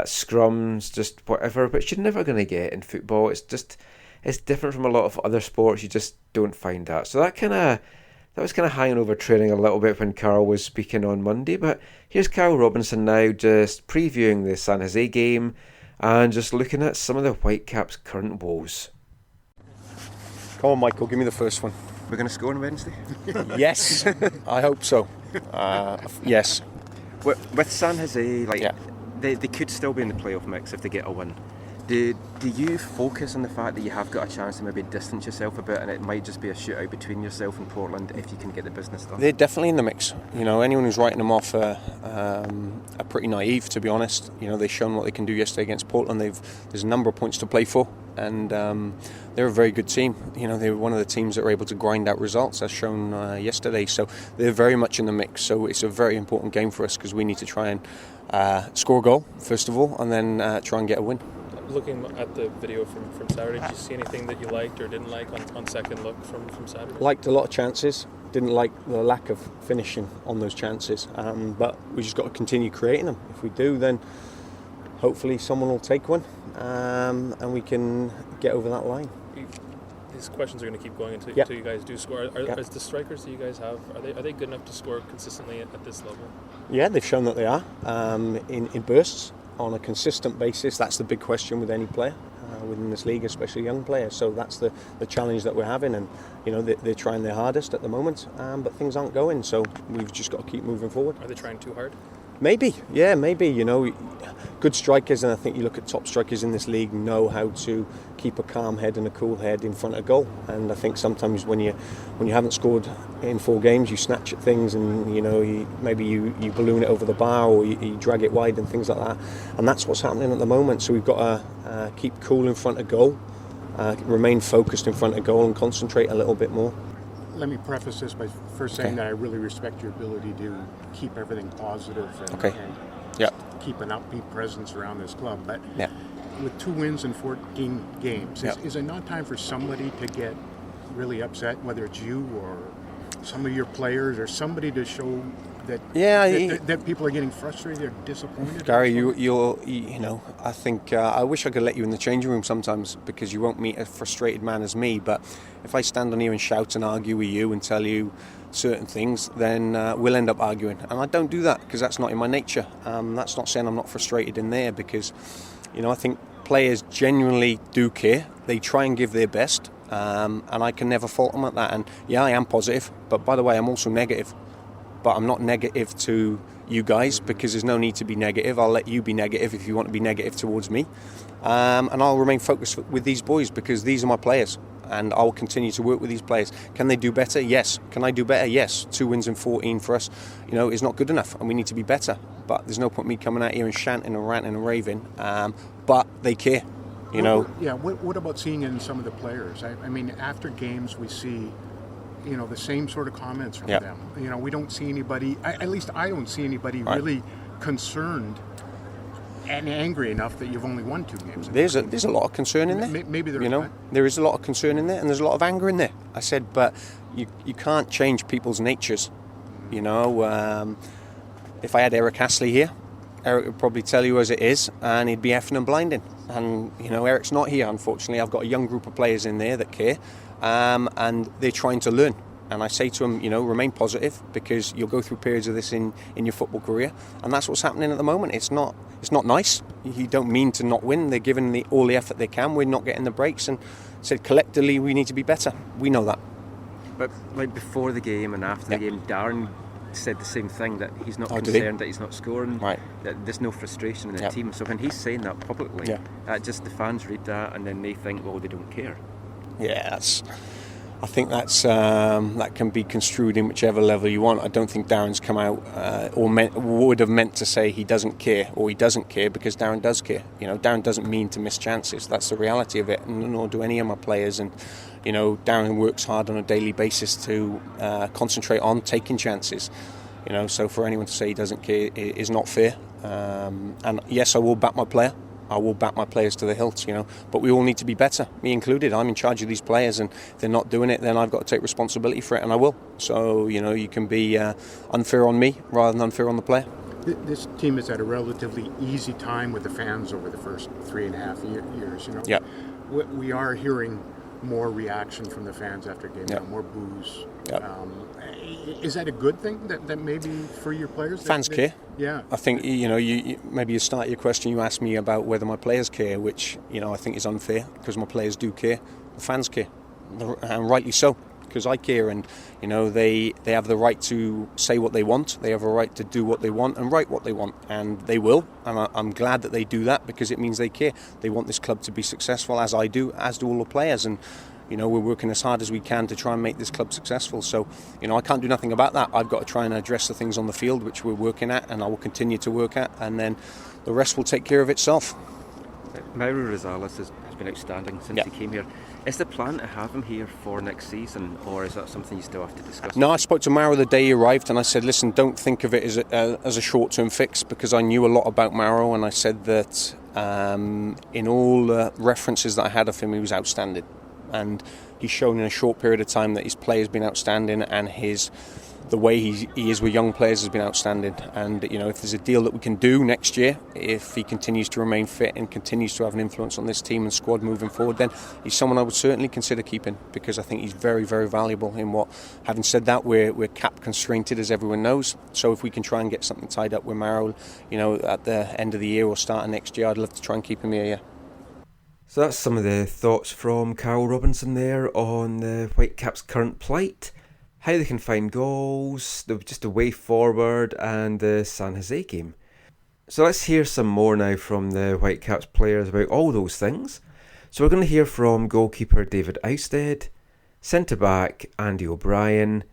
scrums, just whatever, which you're never going to get in football. It's different from a lot of other sports. You just don't find that. So that was kind of hanging over training a little bit when Carl was speaking on Monday. But here's Carl Robinson now, just previewing the San Jose game and just looking at some of the Whitecaps' current woes. Come on, Michael, give me the first one. We're going to score on Wednesday? Yes, I hope so. Yes. With San Jose, They could still be in the playoff mix if they get a win. Do you focus on the fact that you have got a chance to maybe distance yourself a bit, and it might just be a shootout between yourself and Portland if you can get the business done? They're definitely in the mix. Anyone who's writing them off are pretty naive, to be honest. They've shown what they can do yesterday against Portland. There's a number of points to play for, and they're a very good team. They were one of the teams that were able to grind out results, as shown yesterday. So they're very much in the mix. So it's a very important game for us because we need to try and score a goal, first of all, and then try and get a win. Looking at the video from Saturday, did you see anything that you liked or didn't like on second look from Saturday? Liked a lot of chances, didn't like the lack of finishing on those chances, but we just got to continue creating them. If we do, then hopefully someone will take one and we can get over that line. These questions are going to keep going until you guys do score. As the strikers that you guys have, are they good enough to score consistently at this level? Yeah, they've shown that they are in bursts on a consistent basis. That's the big question with any player within this league, especially young players. So that's the challenge that we're having, and they're trying their hardest at the moment, but things aren't going. So we've just got to keep moving forward. Are they trying too hard? Maybe. Good strikers, and I think you look at top strikers in this league, know how to keep a calm head and a cool head in front of goal. And I think sometimes when you haven't scored in 4 games, you snatch at things, and maybe you balloon it over the bar, or you drag it wide and things like that. And that's what's happening at the moment. So we've got to keep cool in front of goal, remain focused in front of goal, and concentrate a little bit more. Let me preface this by first saying that I really respect your ability to keep everything positive and keep an upbeat presence around this club. But with 2 wins in 14 games, is it not time for somebody to get really upset, whether it's you or some of your players or somebody to show that people are getting frustrated or disappointed? Gary, I think I wish I could let you in the changing room sometimes, because you won't meet a frustrated man as me. But if I stand on here and shout and argue with you and tell you certain things, then we'll end up arguing. And I don't do that because that's not in my nature. That's not saying I'm not frustrated in there, because I think players genuinely do care. They try and give their best, and I can never fault them at that. And I am positive, but by the way, I'm also negative. But I'm not negative to you guys, because there's no need to be negative. I'll let you be negative if you want to be negative towards me. And I'll remain focused with these boys, because these are my players. And I'll continue to work with these players. Can they do better? Yes. Can I do better? Yes. 2 wins in 14 for us, is not good enough, and we need to be better. But there's no point me coming out here and chanting and ranting and raving. But they care, What about seeing in some of the players? I mean, after games we see the same sort of comments from them. We don't see anybody, at least I don't see anybody really concerned and angry enough that you've only won 2 games. There's a lot of concern in there. Maybe there you know, there is a lot of concern in there, and there's a lot of anger in there. I said, but you can't change people's natures. You know, if I had Eric Astley here, Eric would probably tell you as it is, and he'd be effing and blinding. And you know, Eric's not here, unfortunately. I've got a young group of players in there that care, and they're trying to learn. And I say to them, you know, remain positive, because you'll go through periods of this in your football career, and that's what's happening at the moment. It's not nice. You don't mean to not win. They're giving all the effort they can. We're not getting the breaks, and said collectively we need to be better. We know that. But like before the game and after the game, Darren said the same thing, that he's not did concerned that he's not scoring. Right. That there's no frustration in the team. So when he's saying that publicly, just the fans read that and then they think, well, they don't care. Yeah, I think that can be construed in whichever level you want. I don't think Darren's come out would have meant to say he doesn't care, or he doesn't care, because Darren does care. You know, Darren doesn't mean to miss chances. That's the reality of it, and nor do any of my players. And you know, Darren works hard on a daily basis to concentrate on taking chances. You know, so for anyone to say he doesn't care is not fair. And yes, I will back my player. I will back my players to the hilt, you know, but we all need to be better, me included. I'm in charge of these players, and if they're not doing it, then I've got to take responsibility for it, and I will. So, you know, you can be unfair on me rather than unfair on the player. This team has had a relatively easy time with the fans over the first 3.5 years, you know. Yeah. We are hearing more reaction from the fans after game, more boos. Is that a good thing that maybe for your players? Fans care. Yeah. I think, you know, maybe you start your question, you ask me about whether my players care, which, you know, I think is unfair, because my players do care. The fans care, and rightly so, because I care, and, you know, they have the right to say what they want, they have a right to do what they want and write what they want, and they will, and I'm glad that they do that, because it means they care. They want this club to be successful, as I do, as do all the players, and you know, we're working as hard as we can to try and make this club successful. So, you know, I can't do nothing about that. I've got to try and address the things on the field which we're working at, and I will continue to work at, and then the rest will take care of itself. Mauro Rosales has been outstanding since he came here. Is the plan to have him here for next season, or is that something you still have to discuss? No, I spoke to Mauro the day he arrived, and I said, listen, don't think of it as a short-term fix, because I knew a lot about Mauro, and I said that in all the references that I had of him, he was outstanding. And he's shown in a short period of time that his play has been outstanding, and the way he is with young players has been outstanding. And you know, if there's a deal that we can do next year, if he continues to remain fit and continues to have an influence on this team and squad moving forward, then he's someone I would certainly consider keeping, because I think he's very, very valuable in what. Having said that, we're cap constrained, as everyone knows. So if we can try and get something tied up with Mauro, you know, at the end of the year or start of next year, I'd love to try and keep him here. Yeah. So that's some of the thoughts from Kyle Robinson there on the Whitecaps' current plight, how they can find goals, just a way forward, and the San Jose game. So let's hear some more now from the Whitecaps players about all those things. So we're going to hear from goalkeeper David Ousted, centre-back Andy O'Brien,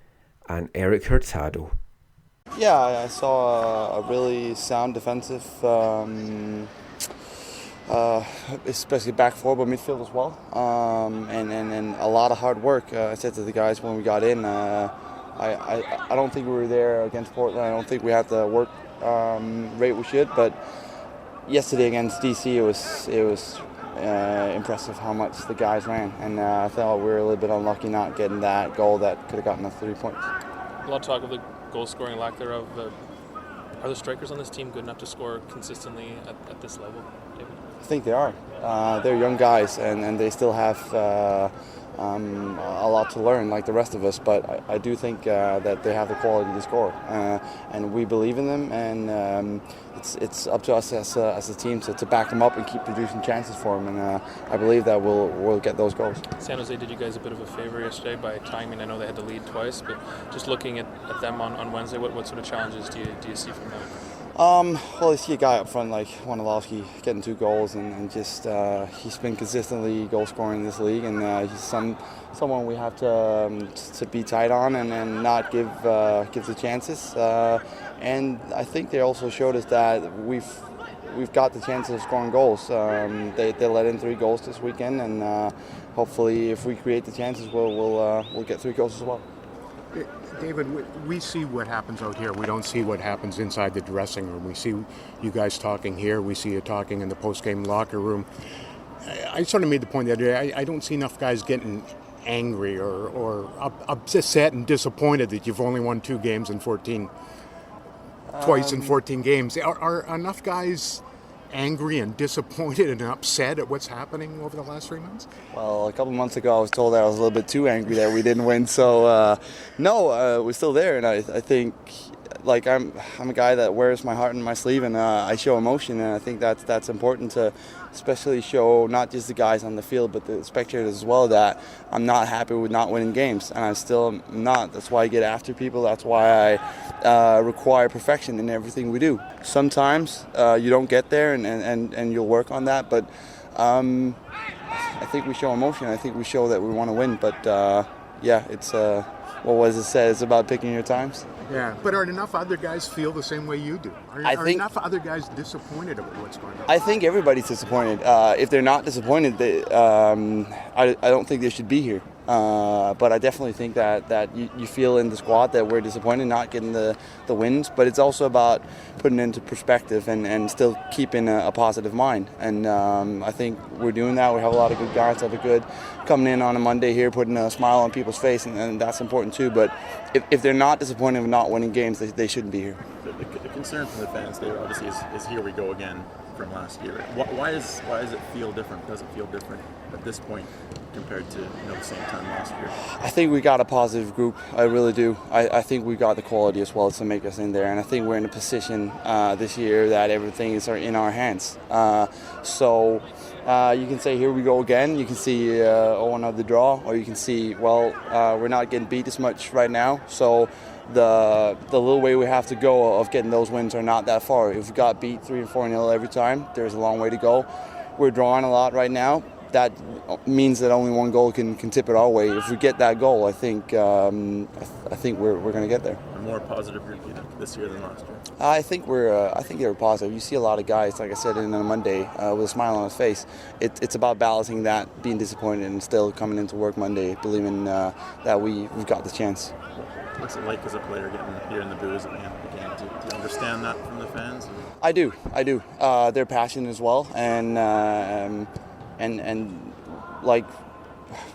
and Eric Hurtado. Yeah, I saw a really sound defensive especially back four, but midfield as well, and a lot of hard work. I said to the guys when we got in, I don't think we were there against Portland. I don't think we had the work rate we should, but yesterday against DC it was impressive how much the guys ran, and I thought we were a little bit unlucky not getting that goal that could have gotten us 3 points. A lot of talk of the goal scoring lack thereof. Are the strikers on this team good enough to score consistently at this level, David? I think they are. They're young guys, and they still have a lot to learn, like the rest of us. But I do think that they have the quality to score, and we believe in them. And it's up to us as a team to back them up and keep producing chances for them. And I believe that we'll get those goals. San Jose did you guys a bit of a favor yesterday by timing. I know they had the lead twice, but just looking at them on Wednesday, what sort of challenges do you see from them? Well, you see a guy up front like Wondolowski getting 2 goals, and just he's been consistently goal scoring in this league, and he's someone we have to be tight on and not give the chances. And I think they also showed us that we've got the chances of scoring goals. They let in 3 goals this weekend, and hopefully, if we create the chances, we'll get 3 goals as well. David, we see what happens out here. We don't see what happens inside the dressing room. We see you guys talking here. We see you talking in the post-game locker room. I sort of made the point the other day, I don't see enough guys getting angry or upset and disappointed that you've only won 2 games in 14, twice in 14 games. Are enough guys angry and disappointed and upset at what's happening over the last 3 months? Well, a couple months ago I was told that I was a little bit too angry that we didn't win. So, no, we're still there. And I think, like, I'm a guy that wears my heart on my sleeve, and I show emotion. And I think that's important to especially show not just the guys on the field, but the spectators as well, that I'm not happy with not winning games. And I still am not. That's why I get after people. That's why I require perfection in everything we do. Sometimes you don't get there, and you'll work on that. But I think we show emotion. I think we show that we want to win. But yeah, it's what was it said? It's about picking your times. Yeah, but are enough other guys feel the same way you do? Are enough other guys disappointed about what's going on? I think everybody's disappointed. If they're not disappointed, I don't think they should be here. But I definitely think that you feel in the squad that we're disappointed not getting the wins. But it's also about putting it into perspective and still keeping a positive mind. And I think we're doing that. We have a lot of good guys that are good coming in on a Monday here, putting a smile on people's face, and that's important too. But if they're not disappointed with not winning games, they shouldn't be here. The concern from the fans, Dave, obviously is here we go again from last year. Why does it feel different? Does it feel different at this point compared to the same time last year? I think we got a positive group. I really do. I think we got the quality as well to make us in there, and I think we're in a position this year that everything is in our hands. So you can say here we go again. You can see another draw, or you can see we're not getting beat as much right now. So the little way we have to go of getting those wins are not that far. If we got beat 3 or 4-0 every time, there's a long way to go. We're drawing a lot right now. That means that only one goal can tip it our way. If we get that goal, I think we're going to get there. A more positive group this year than last year. I think they're positive. You see a lot of guys, like I said, in on a Monday with a smile on his face. It's about balancing that, being disappointed, and still coming into work Monday, believing that we've got the chance. What's it like as a player getting here in the booze at the end of the game? Do you understand that from the fans? I do. They're passionate as well, and like,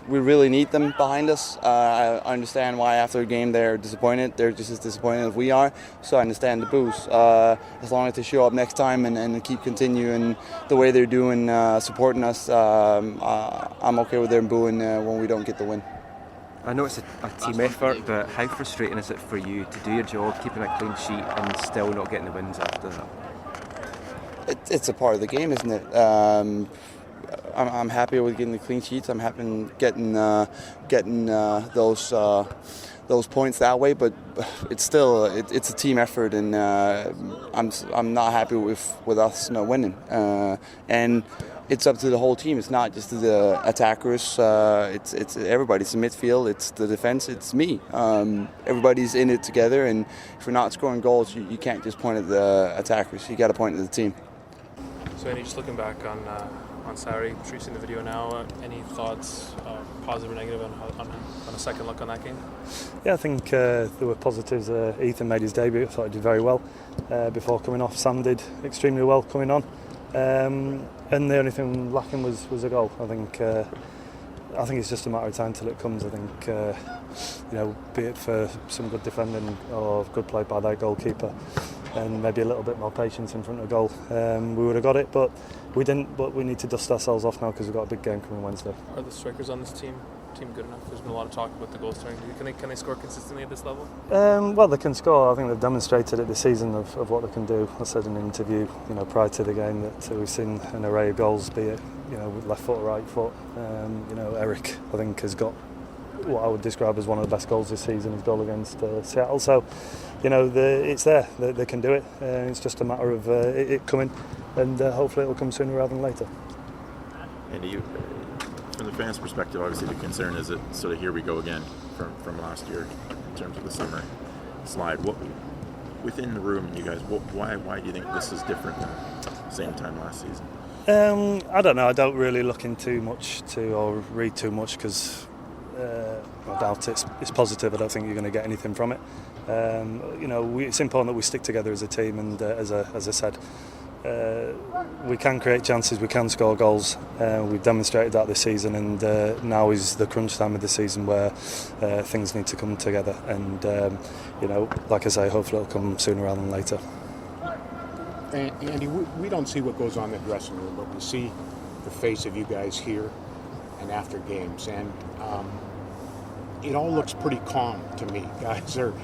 we really need them behind us. I understand why after a game they're disappointed. They're just as disappointed as we are. So I understand the booze. As long as they show up next time and keep continuing the way they're doing, supporting us, I'm okay with them booing when we don't get the win. I know it's a team effort, but how frustrating is it for you to do your job, keeping a clean sheet, and still not getting the wins after that? It's a part of the game, isn't it? I'm happy with getting the clean sheets. I'm happy getting those points that way. But it's still it's a team effort, and I'm not happy with us not winning. And it's up to the whole team. It's not just the attackers. It's everybody. It's the midfield. It's the defense. It's me. Everybody's in it together. And if we're not scoring goals, you can't just point at the attackers. You got to point at the team. So, Andy, just looking back on Saturday, I'm sure you've seen the video now. Any thoughts, positive or negative, on a second look on that game? Yeah, I think there were positives. Ethan made his debut. I thought he did very well before coming off. Sam did extremely well coming on. And the only thing lacking was a goal. I think it's just a matter of time till it comes. I think be it for some good defending or good play by that goalkeeper, and maybe a little bit more patience in front of goal, we would have got it. But we didn't. But we need to dust ourselves off now because we've got a big game coming Wednesday. Are the strikers on this team good enough? There's been a lot of talk about the goal scoring. Can they score consistently at this level? Well, they can score. I think they've demonstrated it this season of what they can do. I said in an interview, prior to the game, that we've seen an array of goals, be it with left foot or right foot. Eric, I think, has got what I would describe as one of the best goals this season, his goal against Seattle. So, it's there. They can do it. It's just a matter of it coming, and hopefully it'll come sooner rather than later. And from the fans' perspective, obviously the concern is that sort of here we go again from last year in terms of the summer slide. What within the room, you guys, why do you think this is different than the same time last season? I don't know. I don't really look in too much or read too much because I doubt it's positive. I don't think you're going to get anything from it. It's important that we stick together as a team, and as I said, we can create chances, we can score goals. We've demonstrated that this season, and now is the crunch time of the season where things need to come together. And like I say, hopefully it'll come sooner rather than later. Andy, we don't see what goes on in the dressing room, but we see the face of you guys here and after games, and it all looks pretty calm to me. Guys are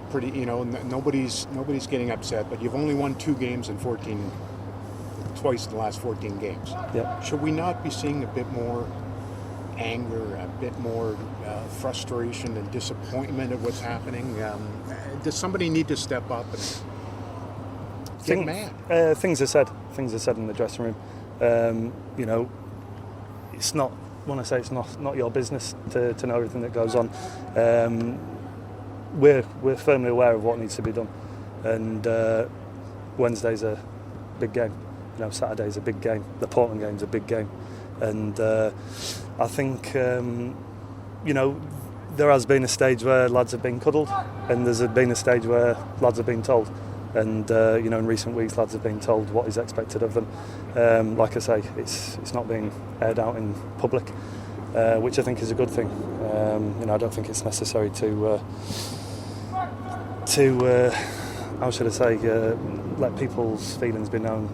pretty, nobody's getting upset, but you've only won 2 games in twice in the last 14 games. Yeah. Should we not be seeing a bit more anger, a bit more frustration and disappointment at what's happening? Does somebody need to step up and get mad? Things are said in the dressing room. It's not. When I say it's not your business to know everything that goes on. We're firmly aware of what needs to be done, and Wednesday's a big game. Saturday's a big game. The Portland game's a big game, and I think there has been a stage where lads have been cuddled, and there's been a stage where lads have been told. And in recent weeks, lads have been told what is expected of them. Like I say, it's not being aired out in public, which I think is a good thing. I don't think it's necessary to how should I say, let people's feelings be known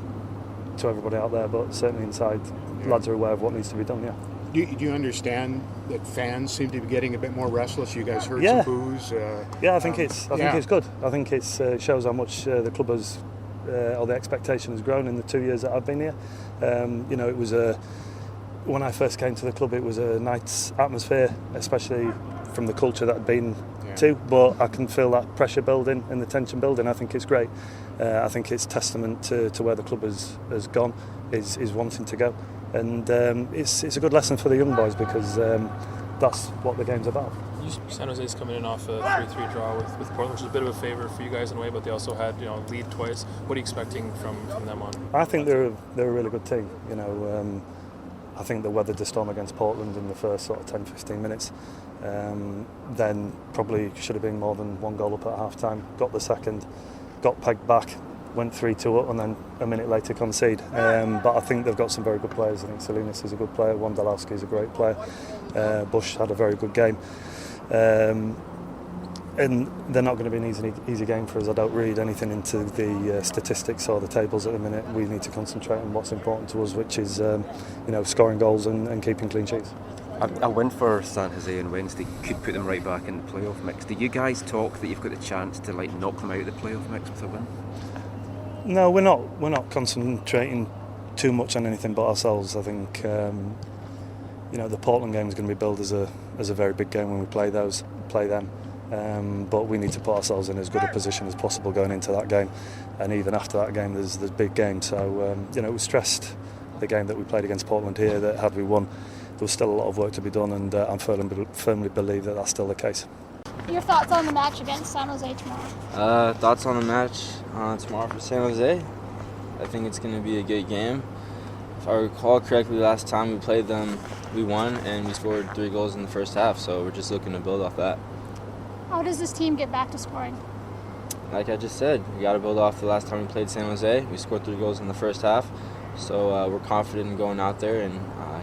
to everybody out there. But certainly inside, lads are aware of what needs to be done. Yeah. Do you understand that fans seem to be getting a bit more restless? You guys heard some boos. I think it's good. I think it shows how much the club has, or the expectation has grown in the 2 years that I've been here. It was when I first came to the club, it was a nice atmosphere, especially from the culture that I'd been to. But I can feel that pressure building and the tension building. I think it's great. I think it's testament to where the club has gone, is wanting to go. And it's a good lesson for the young boys, because that's what the game's about. San Jose's coming in off a 3-3 draw with Portland, which is a bit of a favour for you guys in a way, but they also had lead twice. What are you expecting from them on? I think they're a really good team. I think they weathered the storm against Portland in the first sort of 10-15 minutes. Then probably should have been more than 1 goal up at half time. Got the second, got pegged back, went 3-2 up, and then a minute later concede. But I think they've got some very good players. I think Salinas is a good player, Wondolowski is a great player, Bush had a very good game. And they're not going to be an easy game for us. I don't read anything into the statistics or the tables at the minute. We need to concentrate on what's important to us, which is scoring goals and keeping clean sheets. A win for San Jose on Wednesday could put them right back in the playoff mix. Do you guys talk that you've got the chance to knock them out of the playoff mix with a win? No, we're not concentrating too much on anything but ourselves. I think the Portland game is going to be billed as a very big game when we play them. But we need to put ourselves in as good a position as possible going into that game, and even after that game there's big games. So we stressed the game that we played against Portland here, that had we won there was still a lot of work to be done, and I firmly believe that that's still the case. Your thoughts on the match against San Jose tomorrow? Thoughts on the match tomorrow for San Jose? I think it's going to be a good game. If I recall correctly, last time we played them, we won and we scored 3 goals in the first half, so we're just looking to build off that. How does this team get back to scoring? Like I just said, we got to build off the last time we played San Jose. We scored 3 goals in the first half, so we're confident in going out there and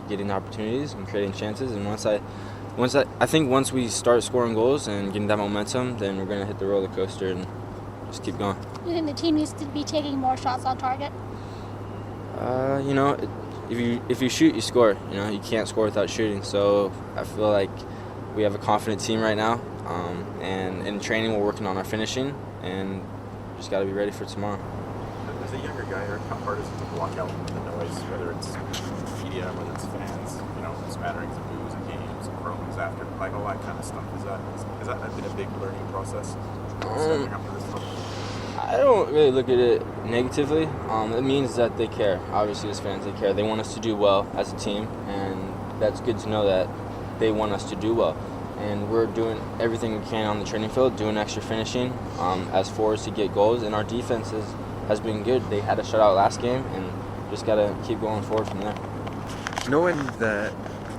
getting opportunities and creating chances. And I think once we start scoring goals and getting that momentum, then we're going to hit the roller coaster and just keep going. Do you think the team needs to be taking more shots on target? If you shoot, you score. You can't score without shooting. So I feel like we have a confident team right now. And in training, we're working on our finishing, and just got to be ready for tomorrow. As a younger guy, how hard is it to block out the noise, whether it's media, whether it's fans, smatterings of boos and games, and promos after, all that kind of stuff? Has that been a big learning process stepping up to this level? I don't really look at it negatively. It means that they care. Obviously, as fans, they care. They want us to do well as a team, and that's good to know that they want us to do well. And we're doing everything we can on the training field, doing extra finishing as forwards to get goals, and our defense has been good. They had a shutout last game, and just got to keep going forward from there. Knowing that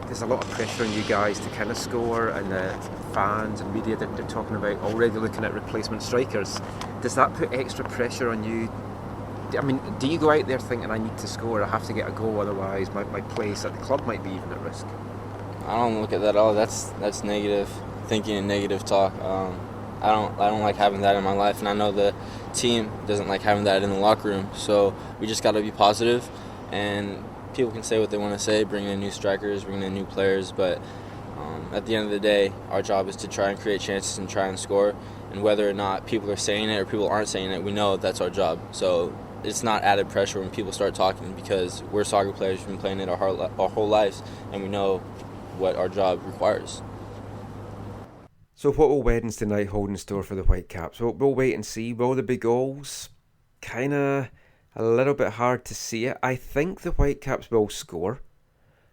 there's a lot of pressure on you guys to kind of score, and the fans and media, they're talking about already looking at replacement strikers. Does that put extra pressure on you? I mean, do you go out there thinking, I need to score, I have to get a goal, otherwise my place at the club might be even at risk? I don't look at that at all. That's negative thinking and negative talk. I don't like having that in my life, and I know the team doesn't like having that in the locker room. So we just got to be positive, and people can say what they want to say, bring in new strikers, bring in new players, but at the end of the day, our job is to try and create chances and try and score. And whether or not people are saying it or people aren't saying it, we know that's our job. So it's not added pressure when people start talking, because we're soccer players, we've been playing it our whole lives, and we know what our job requires. So what will Wednesday night hold in store for the Whitecaps? We'll wait and see. Will there be goals? Kind of a little bit hard to see it. I think the Whitecaps will score.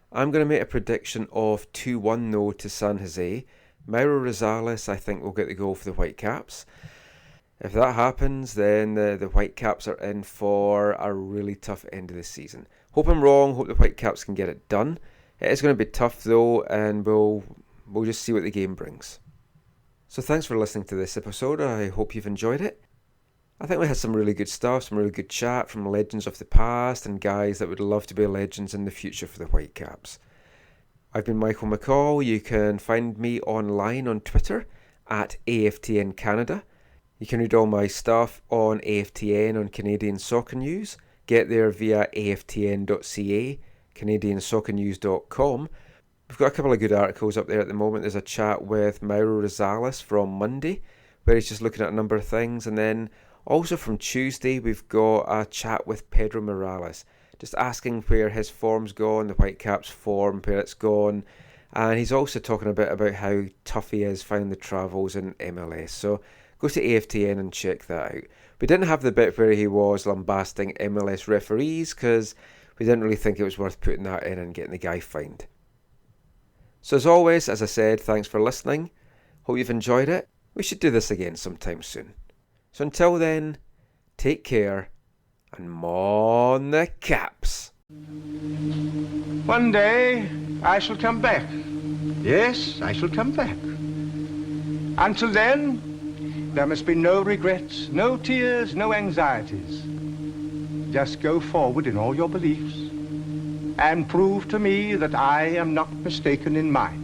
I'm going to make a prediction of 2-1 though to San Jose. Mauro Rosales, I think, will get the goal for the Whitecaps. If that happens, then the Whitecaps are in for a really tough end of the season. Hope I'm wrong. Hope the Whitecaps can get it done. It is going to be tough though, and we'll just see what the game brings. So thanks for listening to this episode. I hope you've enjoyed it. I think we had some really good stuff, some really good chat from legends of the past and guys that would love to be legends in the future for the Whitecaps. I've been Michael McCall. You can find me online on Twitter at AFTN Canada. You can read all my stuff on AFTN on Canadian Soccer News. Get there via aftn.ca, canadiansoccernews.com. We've got a couple of good articles up there at the moment. There's a chat with Mauro Rosales from Monday, where he's just looking at a number of things. And then also from Tuesday, we've got a chat with Pedro Morales, just asking where his form's gone, the Whitecaps form, where it's gone. And he's also talking a bit about how tough he is finding the travels in MLS. So go to AFTN and check that out. We didn't have the bit where he was lambasting MLS referees, because we didn't really think it was worth putting that in and getting the guy fined. So as always, as I said, thanks for listening. Hope you've enjoyed it. We should do this again sometime soon. So until then, take care and mon the Caps. One day I shall come back. Yes, I shall come back. Until then, there must be no regrets, no tears, no anxieties. Just go forward in all your beliefs and prove to me that I am not mistaken in mine.